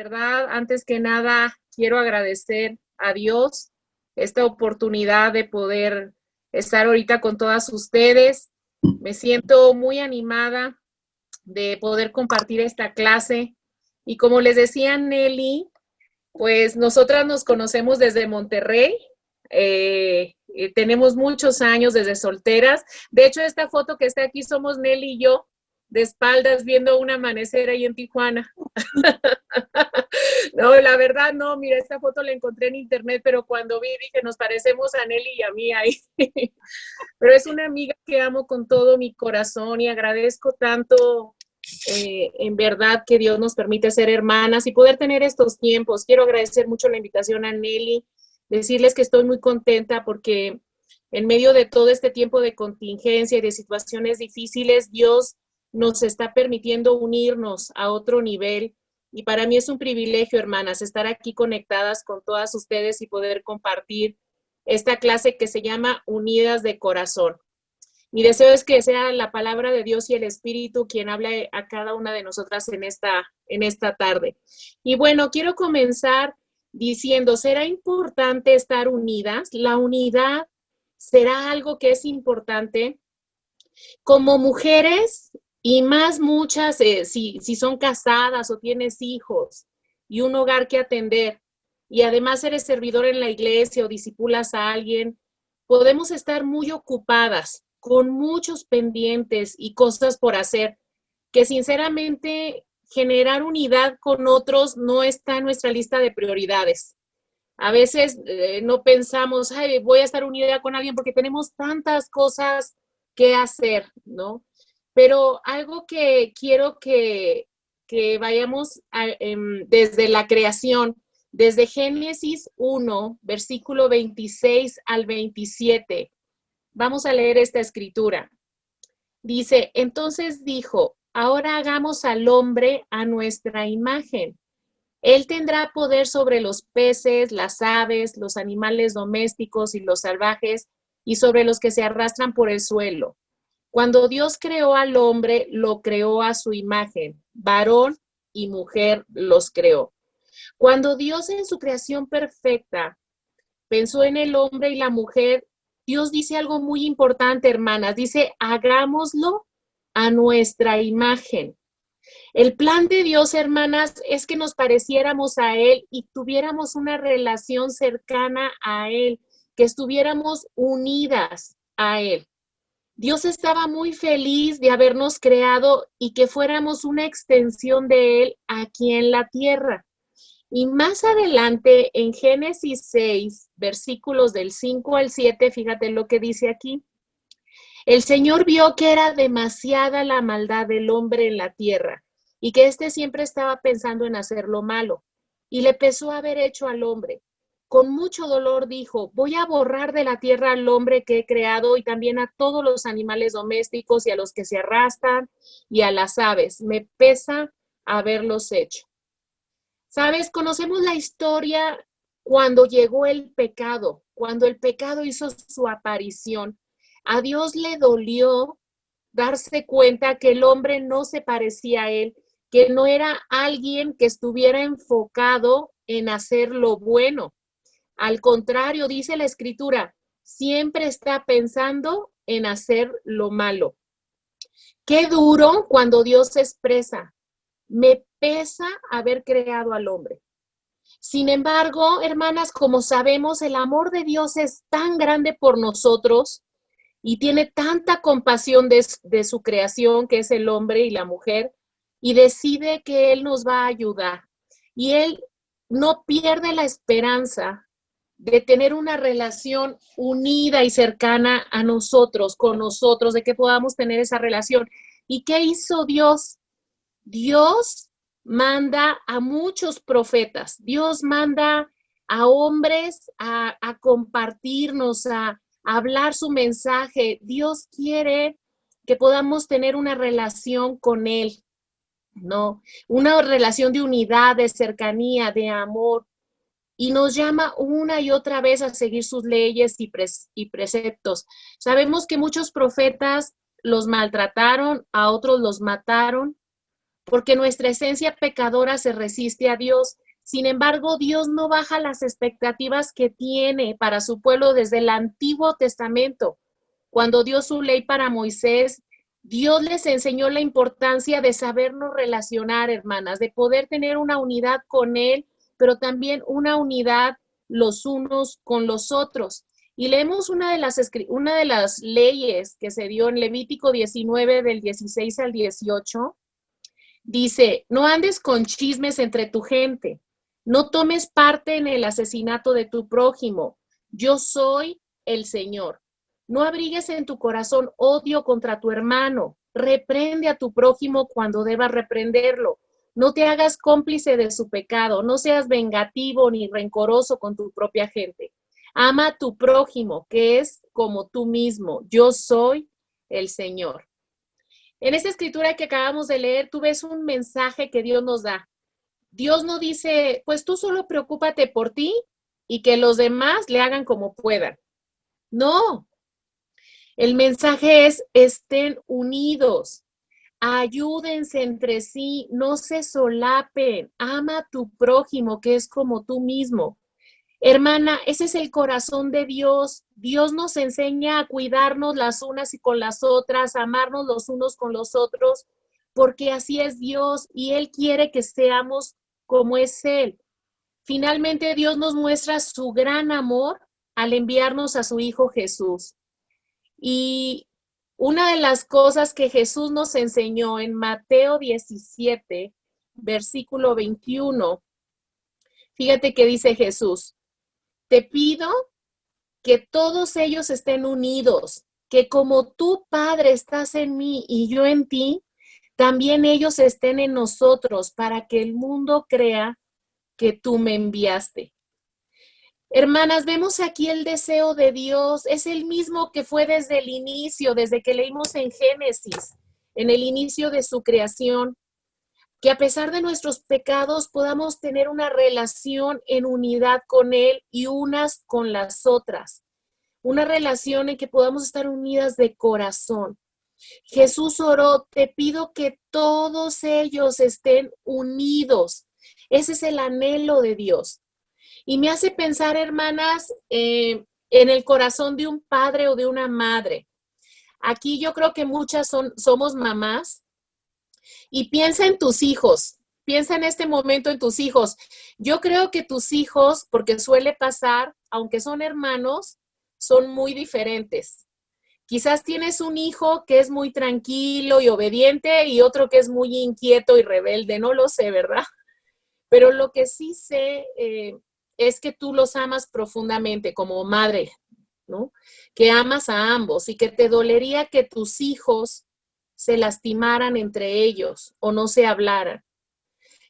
verdad, antes que nada, quiero agradecer a Dios esta oportunidad de poder estar ahorita con todas ustedes. Me siento muy animada de poder compartir esta clase. Y como les decía Nelly, pues nosotras nos conocemos desde Monterrey. Tenemos muchos años desde solteras. De hecho, esta foto que está aquí somos Nelly y yo, de espaldas viendo un amanecer ahí en Tijuana. No, la verdad no, mira, esta foto la encontré en internet, pero cuando vi dije, nos parecemos a Nelly y a mí ahí. Pero es una amiga que amo con todo mi corazón y agradezco tanto, en verdad, que Dios nos permite ser hermanas y poder tener estos tiempos. Quiero agradecer mucho la invitación a Nelly, decirles que estoy muy contenta porque en medio de todo este tiempo de contingencia y de situaciones difíciles, Dios nos está permitiendo unirnos a otro nivel. Y para mí es un privilegio, hermanas, estar aquí conectadas con todas ustedes y poder compartir esta clase que se llama Unidas de Corazón. Mi deseo es que sea la palabra de Dios y el Espíritu quien hable a cada una de nosotras en esta tarde. Y bueno, quiero comenzar diciendo, ¿será importante estar unidas? La unidad será algo que es importante. Como mujeres, y más muchas, si son casadas o tienes hijos y un hogar que atender, y además eres servidor en la iglesia o discipulas a alguien, podemos estar muy ocupadas con muchos pendientes y cosas por hacer, que sinceramente generar unidad con otros no está en nuestra lista de prioridades. A veces no pensamos, ay, voy a estar unida con alguien porque tenemos tantas cosas que hacer, ¿no? Pero algo que quiero que vayamos desde la creación, desde Génesis 1, versículo 26 al 27. Vamos a leer esta escritura. Dice, entonces dijo, ahora hagamos al hombre a nuestra imagen. Él tendrá poder sobre los peces, las aves, los animales domésticos y los salvajes, y sobre los que se arrastran por el suelo. Cuando Dios creó al hombre, lo creó a su imagen. Varón y mujer los creó. Cuando Dios en su creación perfecta pensó en el hombre y la mujer, Dios dice algo muy importante, hermanas. Dice, hagámoslo a nuestra imagen. El plan de Dios, hermanas, es que nos pareciéramos a Él y tuviéramos una relación cercana a Él, que estuviéramos unidas a Él. Dios estaba muy feliz de habernos creado y que fuéramos una extensión de Él aquí en la tierra. Y más adelante, en Génesis 6, versículos del 5 al 7, fíjate lo que dice aquí. El Señor vio que era demasiada la maldad del hombre en la tierra y que éste siempre estaba pensando en hacer lo malo. Y le pesó haber hecho al hombre. Con mucho dolor dijo, voy a borrar de la tierra al hombre que he creado y también a todos los animales domésticos y a los que se arrastran y a las aves. Me pesa haberlos hecho. ¿Sabes? Conocemos la historia cuando llegó el pecado, cuando el pecado hizo su aparición. A Dios le dolió darse cuenta que el hombre no se parecía a él, que no era alguien que estuviera enfocado en hacer lo bueno. Al contrario, dice la Escritura, siempre está pensando en hacer lo malo. Qué duro cuando Dios se expresa. Me pesa haber creado al hombre. Sin embargo, hermanas, como sabemos, el amor de Dios es tan grande por nosotros y tiene tanta compasión de su creación, que es el hombre y la mujer, y decide que Él nos va a ayudar. Y Él no pierde la esperanza de tener una relación unida y cercana a nosotros, con nosotros, de que podamos tener esa relación. ¿Y qué hizo Dios? Dios manda a muchos profetas, Dios manda a hombres a compartirnos, a hablar su mensaje. Dios quiere que podamos tener una relación con Él, ¿no? Una relación de unidad, de cercanía, de amor. Y nos llama una y otra vez a seguir sus leyes y preceptos. Sabemos que muchos profetas los maltrataron, a otros los mataron, porque nuestra esencia pecadora se resiste a Dios. Sin embargo, Dios no baja las expectativas que tiene para su pueblo desde el Antiguo Testamento. Cuando dio su ley para Moisés, Dios les enseñó la importancia de sabernos relacionar, hermanas, de poder tener una unidad con Él, pero también una unidad los unos con los otros. Y leemos una de las leyes que se dio en Levítico 19, del 16 al 18. Dice, no andes con chismes entre tu gente, no tomes parte en el asesinato de tu prójimo. Yo soy el Señor. No abrigues en tu corazón odio contra tu hermano. Reprende a tu prójimo cuando debas reprenderlo. No te hagas cómplice de su pecado. No seas vengativo ni rencoroso con tu propia gente. Ama a tu prójimo, que es como tú mismo. Yo soy el Señor. En esta escritura que acabamos de leer, tú ves un mensaje que Dios nos da. Dios no dice, pues tú solo preocúpate por ti y que los demás le hagan como puedan. No, el mensaje es, estén unidos, ayúdense entre sí, no se solapen, ama a tu prójimo que es como tú mismo. Hermana, ese es el corazón de Dios. Dios nos enseña a cuidarnos las unas y con las otras, a amarnos los unos con los otros, porque así es Dios y Él quiere que seamos como es Él. Finalmente, Dios nos muestra su gran amor al enviarnos a su Hijo Jesús. Y una de las cosas que Jesús nos enseñó en Mateo 17, versículo 21, fíjate que dice Jesús, te pido que todos ellos estén unidos, que como tú, Padre, estás en mí y yo en ti, también ellos estén en nosotros para que el mundo crea que tú me enviaste. Hermanas, vemos aquí el deseo de Dios, es el mismo que fue desde el inicio, desde que leímos en Génesis, en el inicio de su creación, que a pesar de nuestros pecados podamos tener una relación en unidad con Él y unas con las otras, una relación en que podamos estar unidas de corazón. Jesús oró, te pido que todos ellos estén unidos. Ese es el anhelo de Dios. Y me hace pensar, hermanas, en el corazón de un padre o de una madre. Aquí yo creo que muchas somos mamás y piensa en tus hijos. Piensa en este momento en tus hijos. Yo creo que tus hijos, porque suele pasar, aunque son hermanos, son muy diferentes. Quizás tienes un hijo que es muy tranquilo y obediente y otro que es muy inquieto y rebelde. No lo sé, ¿verdad? Pero lo que sí sé es que tú los amas profundamente como madre, ¿no? Que amas a ambos y que te dolería que tus hijos se lastimaran entre ellos o no se hablaran.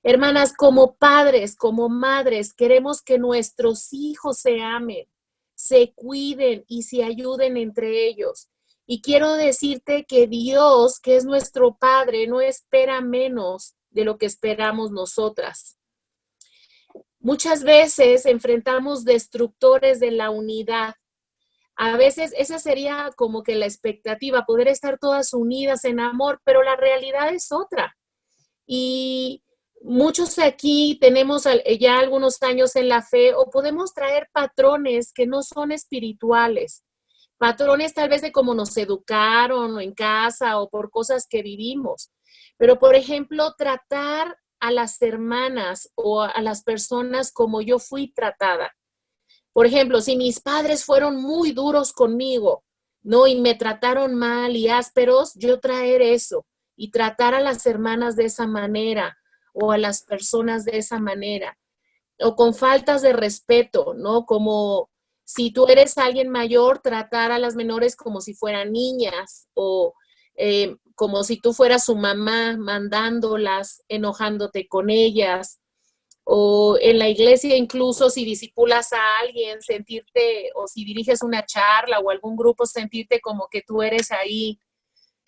Hermanas, como padres, como madres, queremos que nuestros hijos se amen, se cuiden y se ayuden entre ellos. Y quiero decirte que Dios, que es nuestro Padre, no espera menos de lo que esperamos nosotras. Muchas veces enfrentamos destructores de la unidad. A veces esa sería como que la expectativa, poder estar todas unidas en amor, pero la realidad es otra. Y muchos aquí tenemos ya algunos años en la fe o podemos traer patrones que no son espirituales, patrones tal vez de cómo nos educaron o en casa o por cosas que vivimos. Pero, por ejemplo, tratar a las hermanas o a las personas como yo fui tratada. Por ejemplo, si mis padres fueron muy duros conmigo, ¿no? Y me trataron mal y ásperos, yo traer eso y tratar a las hermanas de esa manera o a las personas de esa manera. O con faltas de respeto, ¿no? Como si tú eres alguien mayor, tratar a las menores como si fueran niñas o como si tú fueras su mamá, mandándolas, enojándote con ellas. O en la iglesia incluso si discipulas a alguien, sentirte, o si diriges una charla o algún grupo, sentirte como que tú eres ahí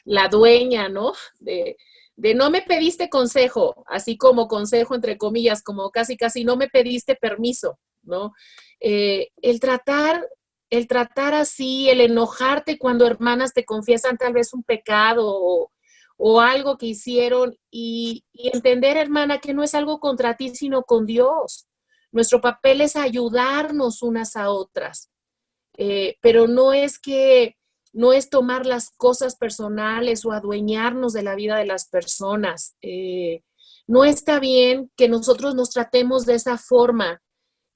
la dueña, ¿no? De no me pediste consejo, así como consejo entre comillas, como casi no me pediste permiso, ¿no? El tratar así, el enojarte cuando hermanas te confiesan tal vez un pecado o algo que hicieron y entender, hermana, que no es algo contra ti, sino con Dios. Nuestro papel es ayudarnos unas a otras, pero no es tomar las cosas personales o adueñarnos de la vida de las personas. No está bien que nosotros nos tratemos de esa forma,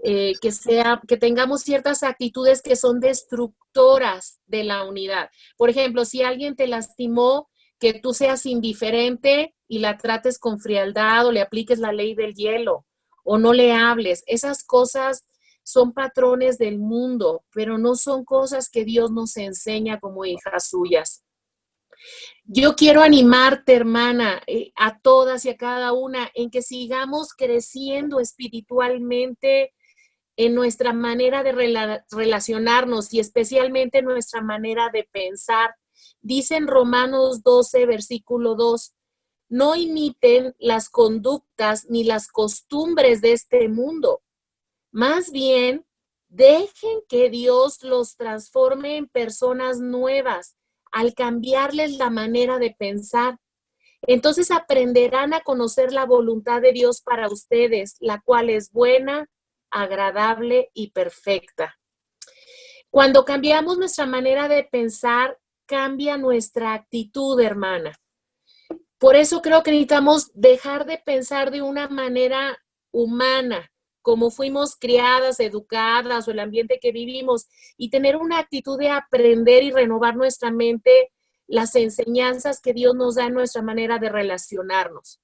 que tengamos ciertas actitudes que son destructoras de la unidad. Por ejemplo, si alguien te lastimó, que tú seas indiferente y la trates con frialdad o le apliques la ley del hielo o no le hables. Esas cosas son patrones del mundo, pero no son cosas que Dios nos enseña como hijas suyas. Yo quiero animarte, hermana, a todas y a cada una, en que sigamos creciendo espiritualmente en nuestra manera de relacionarnos y especialmente en nuestra manera de pensar. Dice en Romanos 12, versículo 2, no imiten las conductas ni las costumbres de este mundo. Más bien, dejen que Dios los transforme en personas nuevas al cambiarles la manera de pensar. Entonces aprenderán a conocer la voluntad de Dios para ustedes, la cual es buena, agradable y perfecta. Cuando cambiamos nuestra manera de pensar, cambia nuestra actitud, hermana. Por eso creo que necesitamos dejar de pensar de una manera humana, como fuimos criadas, educadas o el ambiente que vivimos, y tener una actitud de aprender y renovar nuestra mente, las enseñanzas que Dios nos da en nuestra manera de relacionarnos.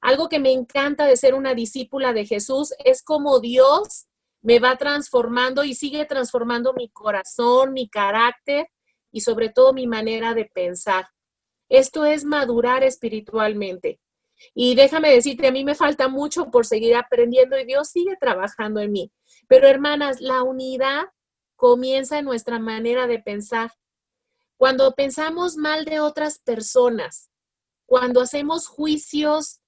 Algo que me encanta de ser una discípula de Jesús es cómo Dios me va transformando y sigue transformando mi corazón, mi carácter y sobre todo mi manera de pensar. Esto es madurar espiritualmente. Y déjame decirte, a mí me falta mucho por seguir aprendiendo y Dios sigue trabajando en mí. Pero hermanas, la unidad comienza en nuestra manera de pensar. Cuando pensamos mal de otras personas, cuando hacemos juicios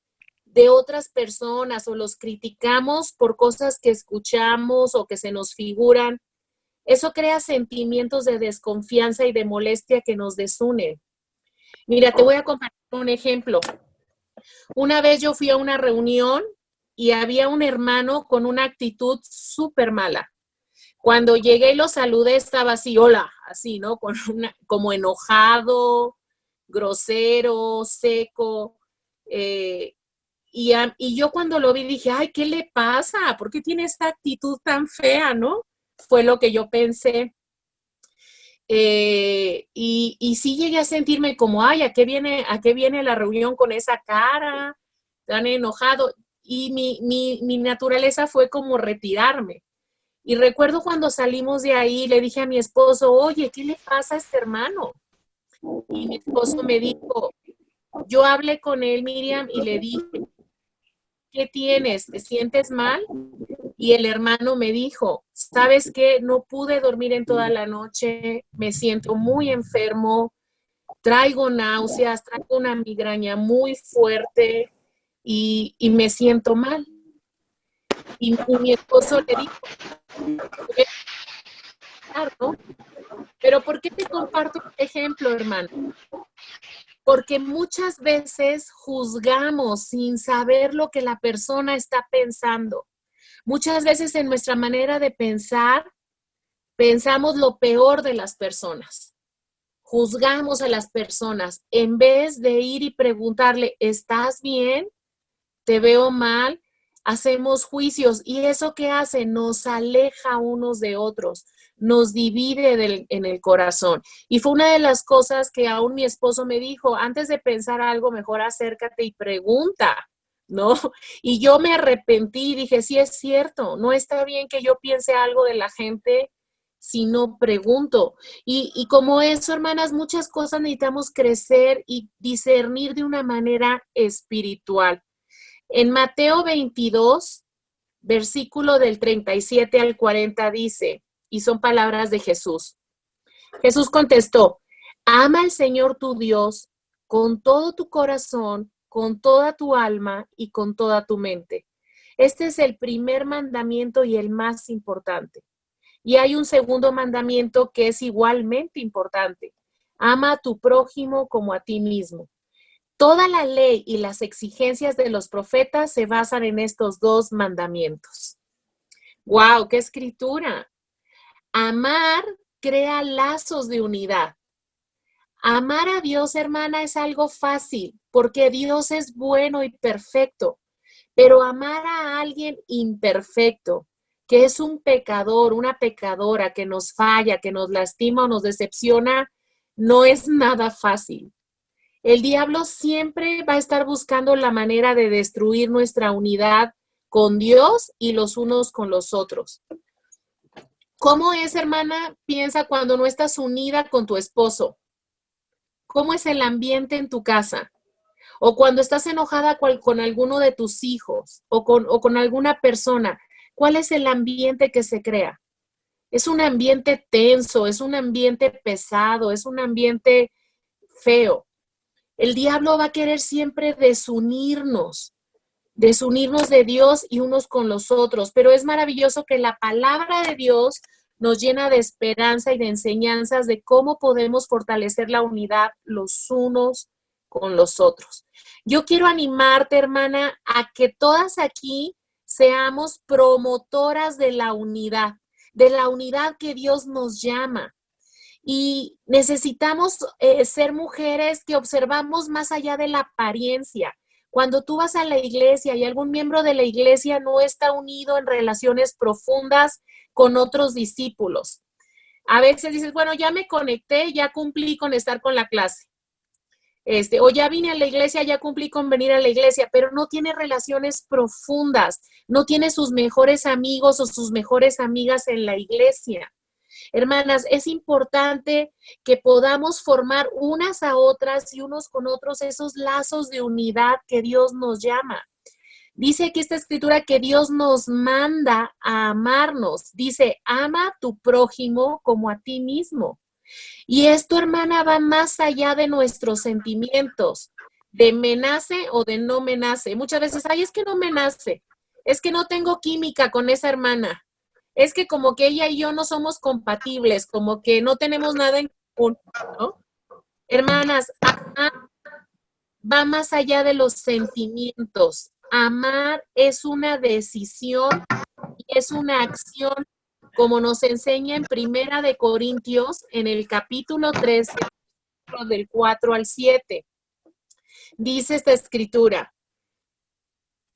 de otras personas o los criticamos por cosas que escuchamos o que se nos figuran, eso crea sentimientos de desconfianza y de molestia que nos desunen. Mira, te voy a compartir un ejemplo. Una vez yo fui a una reunión y había un hermano con una actitud súper mala. Cuando llegué y lo saludé, estaba así, hola, así, ¿no? Como enojado, grosero, seco. Y yo cuando lo vi dije, ay, ¿qué le pasa? ¿Por qué tiene esta actitud tan fea, no? Fue lo que yo pensé. Y sí llegué a sentirme como, ay, ¿a qué viene la reunión con esa cara tan enojado? Y mi naturaleza fue como retirarme. Y recuerdo cuando salimos de ahí, le dije a mi esposo, oye, ¿qué le pasa a este hermano? Y mi esposo me dijo, yo hablé con él, Miriam, y le dije, ¿qué tienes? ¿Te sientes mal? Y el hermano me dijo, ¿sabes qué? No pude dormir en toda la noche, me siento muy enfermo, traigo náuseas, traigo una migraña muy fuerte y me siento mal. Y mi esposo le dijo, ¿no? Pero ¿por qué te comparto este ejemplo, hermano? Porque muchas veces juzgamos sin saber lo que la persona está pensando. Muchas veces en nuestra manera de pensar, pensamos lo peor de las personas. Juzgamos a las personas en vez de ir y preguntarle, ¿estás bien? ¿Te veo mal? Hacemos juicios y eso que hace nos aleja unos de otros, nos divide en el corazón. Y fue una de las cosas que aún mi esposo me dijo, antes de pensar algo, mejor acércate y pregunta, ¿no? Y yo me arrepentí y dije, sí es cierto, no está bien que yo piense algo de la gente si no pregunto. Y como eso, hermanas, muchas cosas necesitamos crecer y discernir de una manera espiritual. En Mateo 22, versículo del 37 al 40 dice, y son palabras de Jesús. Jesús contestó, ama al Señor tu Dios con todo tu corazón, con toda tu alma y con toda tu mente. Este es el primer mandamiento y el más importante. Y hay un segundo mandamiento que es igualmente importante. Ama a tu prójimo como a ti mismo. Toda la ley y las exigencias de los profetas se basan en estos dos mandamientos. ¡Wow! ¡Qué escritura! Amar crea lazos de unidad. Amar a Dios, hermana, es algo fácil porque Dios es bueno y perfecto. Pero amar a alguien imperfecto, que es un pecador, una pecadora, que nos falla, que nos lastima o nos decepciona, no es nada fácil. El diablo siempre va a estar buscando la manera de destruir nuestra unidad con Dios y los unos con los otros. ¿Cómo es, hermana? Piensa cuando no estás unida con tu esposo. ¿Cómo es el ambiente en tu casa? O cuando estás enojada con alguno de tus hijos o con alguna persona, ¿cuál es el ambiente que se crea? Es un ambiente tenso, es un ambiente pesado, es un ambiente feo. El diablo va a querer siempre desunirnos de Dios y unos con los otros, pero es maravilloso que la palabra de Dios nos llena de esperanza y de enseñanzas de cómo podemos fortalecer la unidad los unos con los otros. Yo quiero animarte, hermana, a que todas aquí seamos promotoras de la unidad que Dios nos llama. Y necesitamos ser mujeres que observamos más allá de la apariencia. Cuando tú vas a la iglesia y algún miembro de la iglesia no está unido en relaciones profundas con otros discípulos, a veces dices, bueno, ya me conecté, ya cumplí con estar con la clase. O ya vine a la iglesia, ya cumplí con venir a la iglesia, pero no tiene relaciones profundas, no tiene sus mejores amigos o sus mejores amigas en la iglesia. Hermanas, es importante que podamos formar unas a otras y unos con otros esos lazos de unidad que Dios nos llama. Dice aquí esta escritura que Dios nos manda a amarnos. Dice, ama a tu prójimo como a ti mismo. Y esto, hermana, va más allá de nuestros sentimientos, de me nace o de no me nace. Muchas veces, ay, es que no me nace, es que no tengo química con esa hermana, es que como que ella y yo no somos compatibles, como que no tenemos nada en común, ¿no? Hermanas, amar va más allá de los sentimientos. Amar es una decisión y es una acción, como nos enseña en Primera de Corintios, en el capítulo 13, del 4 al 7. Dice esta escritura,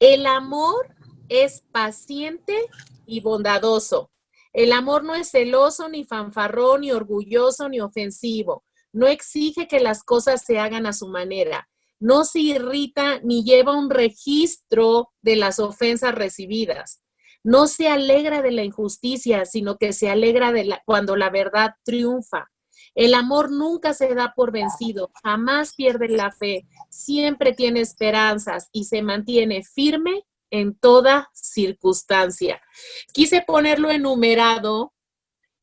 el amor es paciente y bondadoso. El amor no es celoso, ni fanfarrón, ni orgulloso, ni ofensivo. No exige que las cosas se hagan a su manera. No se irrita ni lleva un registro de las ofensas recibidas. No se alegra de la injusticia, sino que se alegra cuando la verdad triunfa. El amor nunca se da por vencido, jamás pierde la fe, siempre tiene esperanzas y se mantiene firme en toda circunstancia. Quise ponerlo enumerado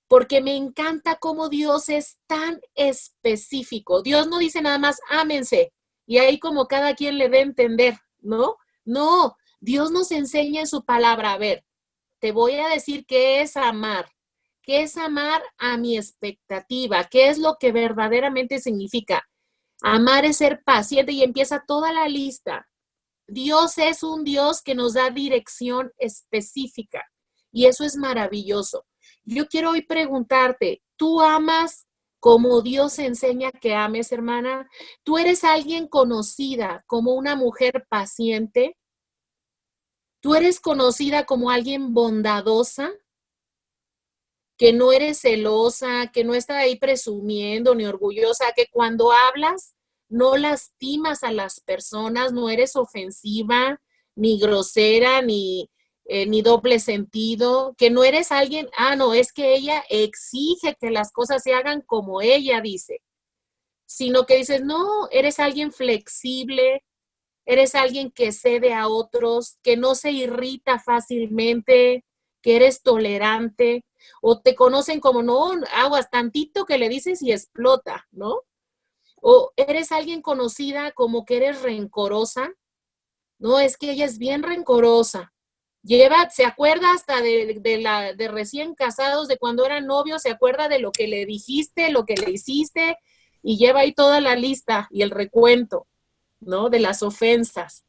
porque me encanta cómo Dios es tan específico. Dios no dice nada más, ámense, y ahí como cada quien le dé a entender, ¿no? No, Dios nos enseña en su palabra, a ver, te voy a decir qué es amar. ¿Qué es amar a mi expectativa? ¿Qué es lo que verdaderamente significa? Amar es ser paciente y empieza toda la lista. Dios es un Dios que nos da dirección específica y eso es maravilloso. Yo quiero hoy preguntarte, ¿tú amas como Dios enseña que ames, hermana? ¿Tú eres alguien conocida como una mujer paciente? ¿Tú eres conocida como alguien bondadosa? Que no eres celosa, que no estás ahí presumiendo ni orgullosa, que cuando hablas no lastimas a las personas, no eres ofensiva, ni grosera, ni doble sentido, que no eres alguien, no, es que ella exige que las cosas se hagan como ella dice, sino que dices, no, eres alguien flexible, eres alguien que cede a otros, que no se irrita fácilmente, que eres tolerante, o te conocen como, no, aguas tantito que le dices y explota, ¿no? O eres alguien conocida como que eres rencorosa, no, es que ella es bien rencorosa. Se acuerda hasta de recién casados, de cuando eran novios, se acuerda de lo que le dijiste, lo que le hiciste, y lleva ahí toda la lista y el recuento. ¿no? De las ofensas.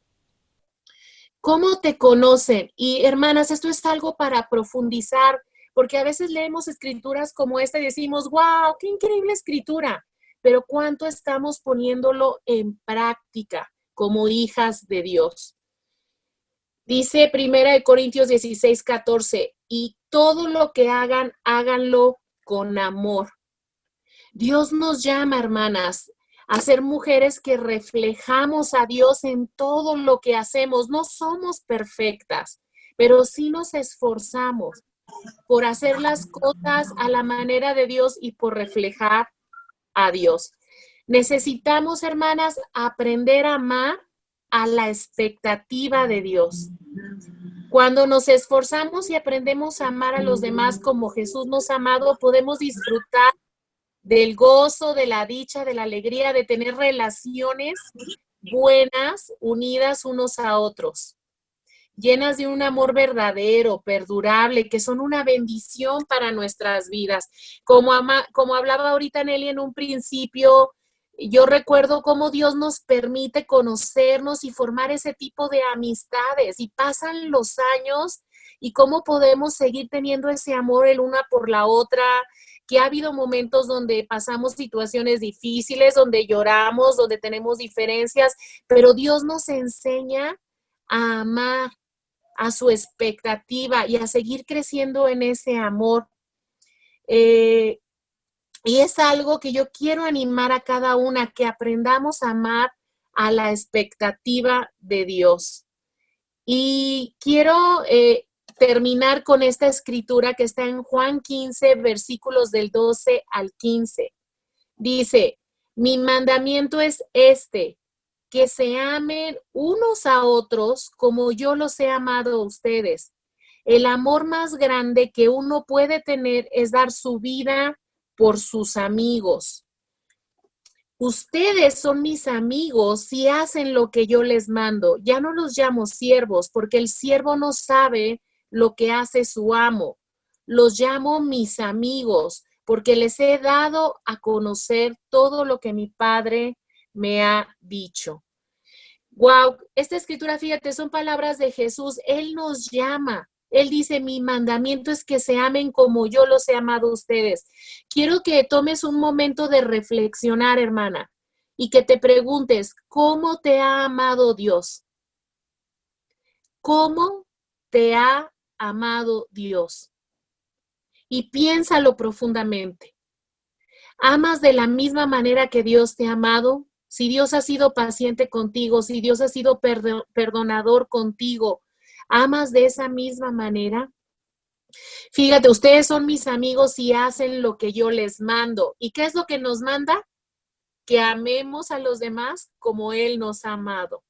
¿Cómo te conocen? Y hermanas, esto es algo para profundizar, porque a veces leemos escrituras como esta y decimos, wow, qué increíble escritura, pero ¿cuánto estamos poniéndolo en práctica como hijas de Dios? Dice 1 Corintios 16:14, y todo lo que hagan, háganlo con amor. Dios nos llama, hermanas, a ser mujeres que reflejamos a Dios en todo lo que hacemos. No somos perfectas, pero sí nos esforzamos por hacer las cosas a la manera de Dios y por reflejar a Dios. Necesitamos, hermanas, aprender a amar a la expectativa de Dios. Cuando nos esforzamos y aprendemos a amar a los demás como Jesús nos ha amado, podemos disfrutar del gozo, de la dicha, de la alegría, de tener relaciones buenas, unidas unos a otros, llenas de un amor verdadero, perdurable, que son una bendición para nuestras vidas. Como hablaba ahorita Nelly en un principio, yo recuerdo cómo Dios nos permite conocernos y formar ese tipo de amistades, y pasan los años y cómo podemos seguir teniendo ese amor el una por la otra, que ha habido momentos donde pasamos situaciones difíciles, donde lloramos, donde tenemos diferencias, pero Dios nos enseña a amar a su expectativa y a seguir creciendo en ese amor. Y es algo que yo quiero animar a cada una, que aprendamos a amar a la expectativa de Dios. Y quiero terminar con esta escritura que está en Juan 15, versículos del 12 al 15. Dice, mi mandamiento es este, que se amen unos a otros como yo los he amado a ustedes. El amor más grande que uno puede tener es dar su vida por sus amigos. Ustedes son mis amigos si hacen lo que yo les mando. Ya no los llamo siervos, porque el siervo no sabe lo que hace su amo. Los llamo mis amigos, porque les he dado a conocer todo lo que mi Padre me ha dicho. Wow, esta escritura, fíjate, son palabras de Jesús. Él nos llama. Él dice, mi mandamiento es que se amen como yo los he amado a ustedes. Quiero que tomes un momento de reflexionar, hermana, y que te preguntes, ¿cómo te ha amado Dios? ¿Cómo te ha amado Dios? Y piénsalo profundamente. ¿Amas de la misma manera que Dios te ha amado? Si Dios ha sido paciente contigo, si Dios ha sido perdonador contigo, ¿amas de esa misma manera? Fíjate, ustedes son mis amigos y hacen lo que yo les mando. ¿Y qué es lo que nos manda? Que amemos a los demás como Él nos ha amado.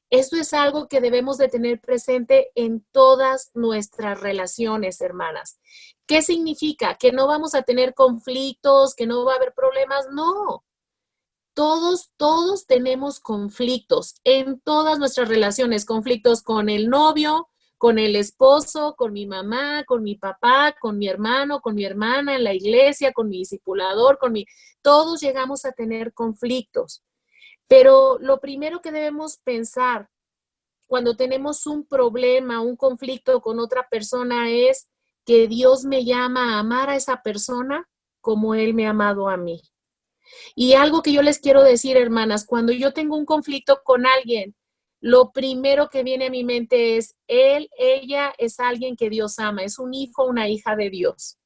Esto es algo que debemos de tener presente en todas nuestras relaciones, hermanas. ¿Qué significa? ¿Que no vamos a tener conflictos, que no va a haber problemas? No. Todos tenemos conflictos en todas nuestras relaciones, conflictos con el novio, con el esposo, con mi mamá, con mi papá, con mi hermano, con mi hermana, en la iglesia, con mi discipulador, todos llegamos a tener conflictos. Pero lo primero que debemos pensar cuando tenemos un problema, un conflicto con otra persona es que Dios me llama a amar a esa persona como Él me ha amado a mí. Y algo que yo les quiero decir, hermanas, cuando yo tengo un conflicto con alguien, lo primero que viene a mi mente es, él, ella es alguien que Dios ama, es un hijo, una hija de Dios.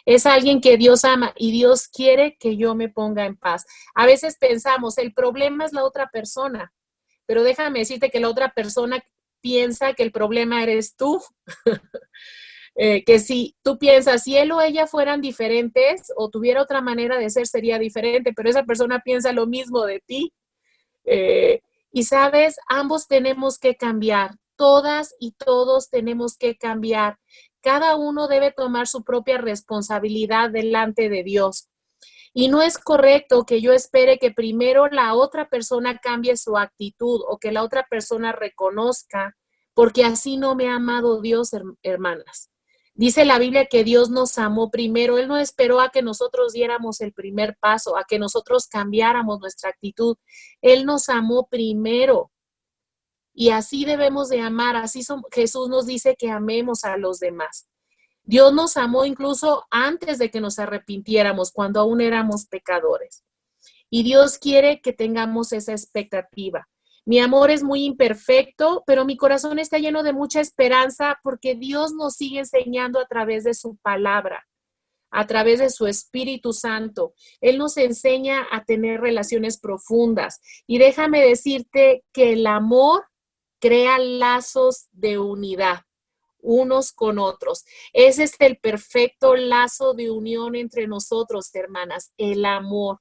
Es alguien que Dios ama y Dios quiere que yo me ponga en paz. A veces pensamos, el problema es la otra persona, pero déjame decirte que la otra persona piensa que el problema eres tú. Que si tú piensas, si él o ella fueran diferentes o tuviera otra manera de ser, sería diferente, pero esa persona piensa lo mismo de ti. Y sabes, ambos tenemos que cambiar, todas y todos tenemos que cambiar. Cada uno debe tomar su propia responsabilidad delante de Dios. Y no es correcto que yo espere que primero la otra persona cambie su actitud o que la otra persona reconozca, porque así no me ha amado Dios, hermanas. Dice la Biblia que Dios nos amó primero. Él no esperó a que nosotros diéramos el primer paso, a que nosotros cambiáramos nuestra actitud. Él nos amó primero. Y así debemos de amar. Jesús nos dice que amemos a los demás. Dios nos amó incluso antes de que nos arrepintiéramos, cuando aún éramos pecadores. Y Dios quiere que tengamos esa expectativa. Mi amor es muy imperfecto, pero mi corazón está lleno de mucha esperanza porque Dios nos sigue enseñando a través de su palabra, a través de su Espíritu Santo. Él nos enseña a tener relaciones profundas. Y déjame decirte que el amor crea lazos de unidad unos con otros. Ese es el perfecto lazo de unión entre nosotros, hermanas, el amor.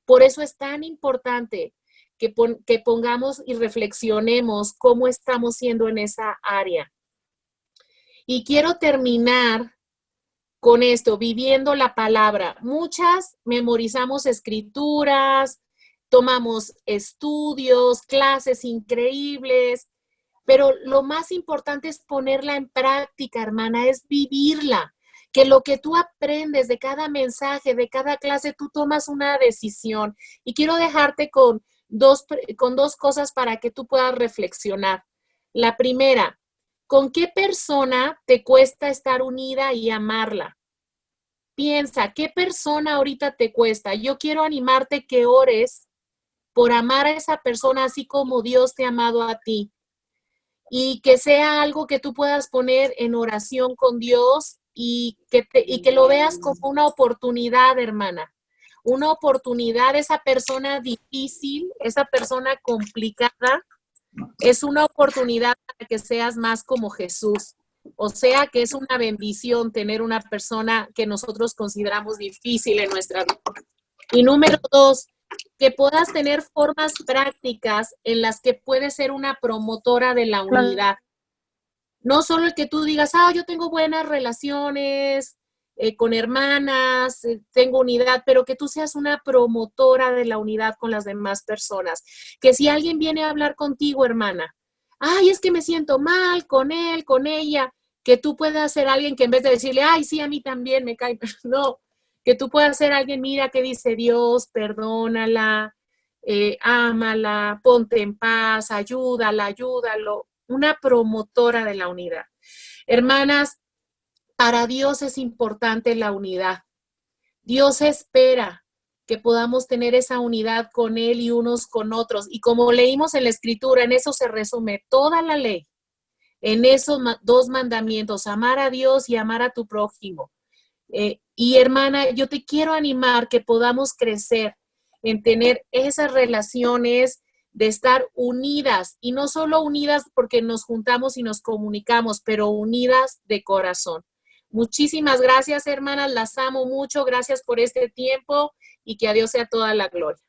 Por eso es tan importante que pongamos y reflexionemos cómo estamos siendo en esa área. Y quiero terminar con esto, viviendo la palabra. Muchas memorizamos escrituras, tomamos estudios, clases increíbles, pero lo más importante es ponerla en práctica, hermana, es vivirla. Que lo que tú aprendes de cada mensaje, de cada clase, tú tomas una decisión. Y quiero dejarte con dos cosas para que tú puedas reflexionar. La primera, ¿con qué persona te cuesta estar unida y amarla? Piensa, ¿qué persona ahorita te cuesta? Yo quiero animarte que ores por amar a esa persona así como Dios te ha amado a ti. Y que sea algo que tú puedas poner en oración con Dios y que lo veas como una oportunidad, hermana. Una oportunidad, esa persona difícil, esa persona complicada, es una oportunidad para que seas más como Jesús. O sea que es una bendición tener una persona que nosotros consideramos difícil en nuestra vida. Y número 2, que puedas tener formas prácticas en las que puedes ser una promotora de la unidad. No solo el que tú digas, yo tengo buenas relaciones con hermanas, tengo unidad, pero que tú seas una promotora de la unidad con las demás personas. Que si alguien viene a hablar contigo, hermana, es que me siento mal con él, con ella, que tú puedas ser alguien que en vez de decirle, sí, a mí también me cae, no, que tú puedas ser alguien, mira, que dice Dios, perdónala, ámala, ponte en paz, ayúdalo, una promotora de la unidad. Hermanas, para Dios es importante la unidad. Dios espera que podamos tener esa unidad con Él y unos con otros. Y como leímos en la Escritura, en eso se resume toda la ley. En esos 2 mandamientos, amar a Dios y amar a tu prójimo. Y hermana, yo te quiero animar que podamos crecer en tener esas relaciones de estar unidas, y no solo unidas porque nos juntamos y nos comunicamos, pero unidas de corazón. Muchísimas gracias, hermanas, las amo mucho, gracias por este tiempo y que a Dios sea toda la gloria.